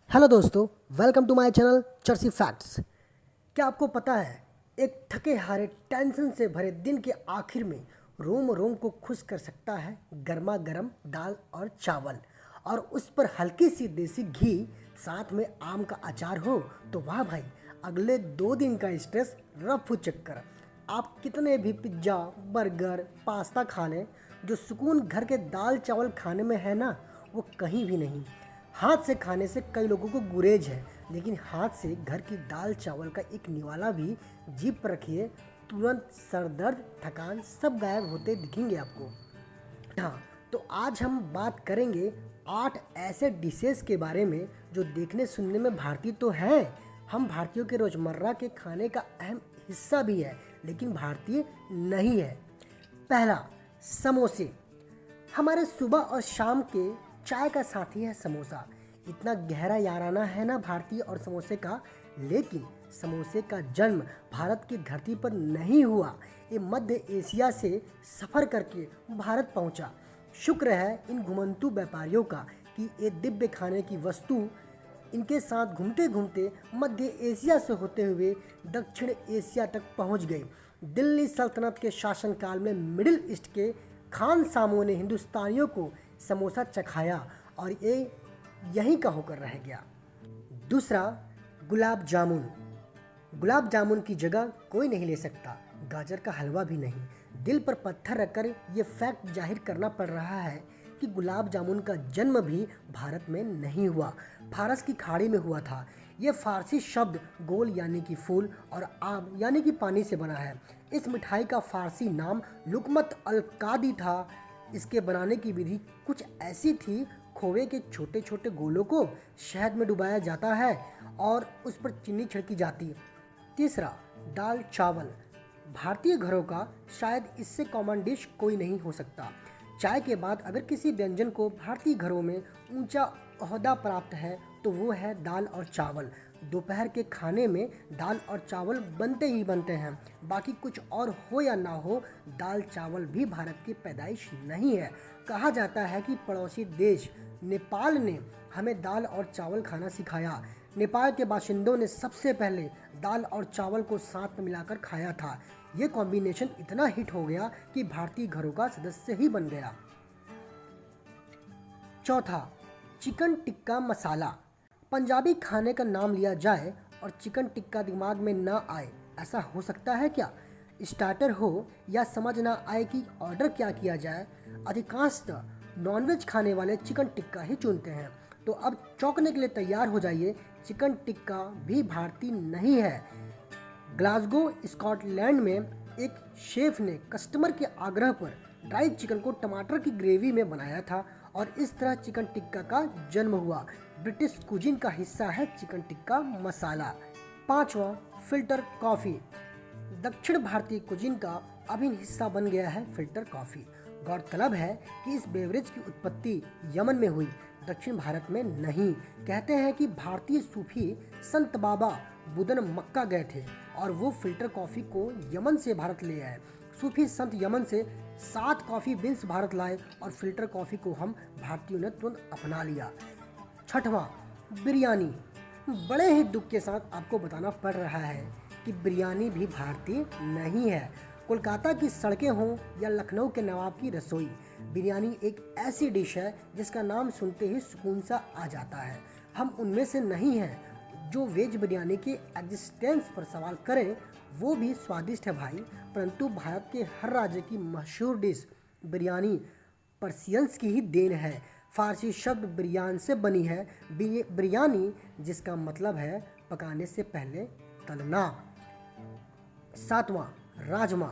Hello दोस्तों, welcome to my channel चर्सी facts. क्या आपको पता है, एक थके हारे टेंशन से भरे दिन के आखिर में रोम रोम को खुश कर सकता है गर्मा गर्म दाल और चावल, और उस पर हल्की सी देसी घी, साथ में आम का अचार हो तो वाह भाई, अगले 2 दिन का स्ट्रेस रफू चक्कर। आप कितने भी पिज्ज़ा, बर्गर, पास्ता खा लें, जो सुकून घर के दाल चावल खाने में है ना, वो कहीं भी नहीं। हाथ से खाने से कई लोगों को गुरेज है, लेकिन हाथ से घर की दाल चावल का एक निवाला भी जीभ पर रखिए, तुरंत सर दर्द, थकान सब गायब होते दिखेंगे आपको। हाँ, तो आज हम बात करेंगे 8 ऐसे डिशेस के बारे में जो देखने सुनने में भारतीय तो हैं, हम भारतीयों के रोज़मर्रा के खाने का अहम हिस्सा भी है, लेकिन भारतीय नहीं है। पहला, समोसे। हमारे सुबह और शाम के चाय का साथी है समोसा। इतना गहरा याराना है ना भारतीय और समोसे का। लेकिन समोसे का जन्म भारत की धरती पर नहीं हुआ, ये मध्य एशिया से सफ़र करके भारत पहुंचा। शुक्र है इन घुमंतू व्यापारियों का कि ये दिव्य खाने की वस्तु इनके साथ घूमते घूमते मध्य एशिया से होते हुए दक्षिण एशिया तक पहुंच गई। दिल्ली सल्तनत के शासनकाल में मिडिल ईस्ट के खान सामों ने हिंदुस्तानियों को समोसा चखाया और ये यहीं का होकर रह गया। दूसरा, गुलाब जामुन। गुलाब जामुन की जगह कोई नहीं ले सकता, गाजर का हलवा भी नहीं। दिल पर पत्थर रखकर ये फैक्ट जाहिर करना पड़ रहा है कि गुलाब जामुन का जन्म भी भारत में नहीं हुआ, फारस की खाड़ी में हुआ था। ये फारसी शब्द गोल यानी कि फूल और आब यानी कि पानी से बना है। इस मिठाई का फारसी नाम लुकमत अल कादी था। इसके बनाने की विधि कुछ ऐसी थी, खोवे के छोटे छोटे गोलों को शहद में डुबाया जाता है और उस पर चीनी छिड़की जाती। तीसरा, दाल चावल। भारतीय घरों का शायद इससे कॉमन डिश कोई नहीं हो सकता। चाय के बाद अगर किसी व्यंजन को भारतीय घरों में ऊंचा ओहदा प्राप्त है तो वो है दाल और चावल। दोपहर के खाने में दाल और चावल बनते ही बनते हैं, बाकी कुछ और हो या ना हो, दाल चावल भी भारत की पैदाइश नहीं है। कहा जाता है कि पड़ोसी देश नेपाल ने हमें दाल और चावल खाना सिखाया। नेपाल के बाशिंदों ने सबसे पहले दाल और चावल को साथ में मिलाकर खाया था। ये कॉम्बिनेशन इतना हिट हो गया कि भारतीय घरों का सदस्य ही बन गया। चौथा, चिकन टिक्का मसाला। पंजाबी खाने का नाम लिया जाए और चिकन टिक्का दिमाग में ना आए, ऐसा हो सकता है क्या? स्टार्टर हो या समझ ना आए कि ऑर्डर क्या किया जाए, अधिकांशतः नॉनवेज खाने वाले चिकन टिक्का ही चुनते हैं। तो अब चौंकने के लिए तैयार हो जाइए, चिकन टिक्का भी भारतीय नहीं है। ग्लासगो स्कॉटलैंड में एक शेफ ने कस्टमर के आग्रह पर ड्राई चिकन को टमाटर की ग्रेवी में बनाया था और इस तरह चिकन टिक्का का जन्म हुआ। ब्रिटिश कुजीन का हिस्सा है चिकन टिक्का मसाला। पांचवा, फिल्टर कॉफ़ी। दक्षिण भारतीय कुजीन का अभिन्न हिस्सा बन गया है फिल्टर कॉफ़ी। गौरतलब है कि इस बेवरेज की उत्पत्ति यमन में हुई, दक्षिण भारत में नहीं। कहते हैं कि भारतीय सूफी संत बाबा बुदन मक्का गए थे और वो फिल्टर कॉफ़ी को यमन से भारत ले आए। सूफी संत यमन से 7 कॉफ़ी बीन्स भारत लाए और फिल्टर कॉफ़ी को हम भारतीयों ने तुरंत अपना लिया। छठवां, बिरयानी। बड़े ही दुख के साथ आपको बताना पड़ रहा है कि बिरयानी भी भारतीय नहीं है। कोलकाता की सड़कें हों या लखनऊ के नवाब की रसोई, बिरयानी एक ऐसी डिश है जिसका नाम सुनते ही सुकून सा आ जाता है। हम उनमें से नहीं हैं जो वेज बिरयानी के एग्जिस्टेंस पर सवाल करें। वो भी स्वादिष्ट है भाई, परंतु भारत के हर राज्य की मशहूर डिश बिरयानी पर्सियंस की ही देन है। फारसी शब्द बिरयान से बनी है, बिरयानी, जिसका मतलब है पकाने से पहले तलना। सातवां, राजमा।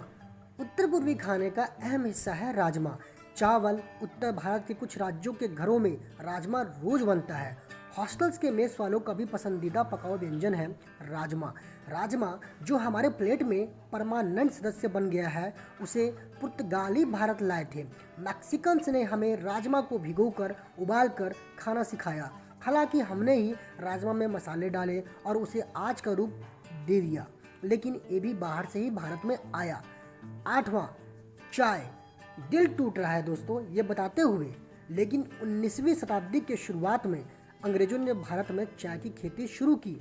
उत्तर पूर्वी खाने का अहम हिस्सा है राजमा चावल। उत्तर भारत के कुछ राज्यों के घरों में राजमा रोज बनता है। हॉस्टल्स के मेस वालों का भी पसंदीदा पकाओ व्यंजन है राजमा। राजमा जो हमारे प्लेट में परमानेंट सदस्य बन गया है, उसे पुर्तगाली भारत लाए थे। मैक्सिकन्स ने हमें राजमा को भिगोकर उबालकर खाना सिखाया। हालांकि हमने ही राजमा में मसाले डाले और उसे आज का रूप दे दिया, लेकिन ये भी बाहर से ही भारत में आया। आठवां, चाय। दिल टूट रहा है दोस्तों ये बताते हुए, लेकिन 19वीं शताब्दी के शुरुआत में अंग्रेजों ने भारत में चाय की खेती शुरू की।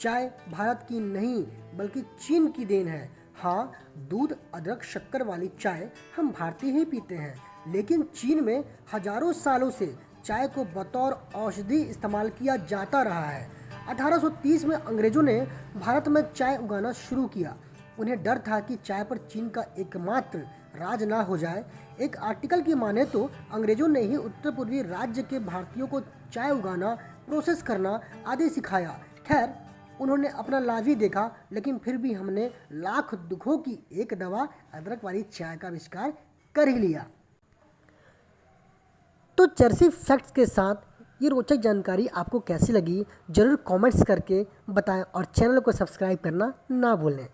चाय भारत की नहीं बल्कि चीन की देन है। हाँ, दूध, अदरक, शक्कर वाली चाय हम भारतीय ही पीते हैं, लेकिन चीन में हजारों सालों से चाय को बतौर औषधि इस्तेमाल किया जाता रहा है। 1830 में अंग्रेजों ने भारत में चाय उगाना शुरू किया। उन्हें डर था कि चाय पर चीन का एकमात्र राज ना हो जाए। एक आर्टिकल की माने तो अंग्रेजों ने ही उत्तर पूर्वी राज्य के भारतीयों को चाय उगाना, प्रोसेस करना आदि सिखाया। खैर, उन्होंने अपना लाभ ही देखा, लेकिन फिर भी हमने लाख दुखों की एक दवा अदरक वाली चाय का आविष्कार कर ही लिया। तो चर्सी फैक्ट्स के साथ ये रोचक जानकारी आपको कैसी लगी, ज़रूर कमेंट्स करके बताएं और चैनल को सब्सक्राइब करना ना भूलें।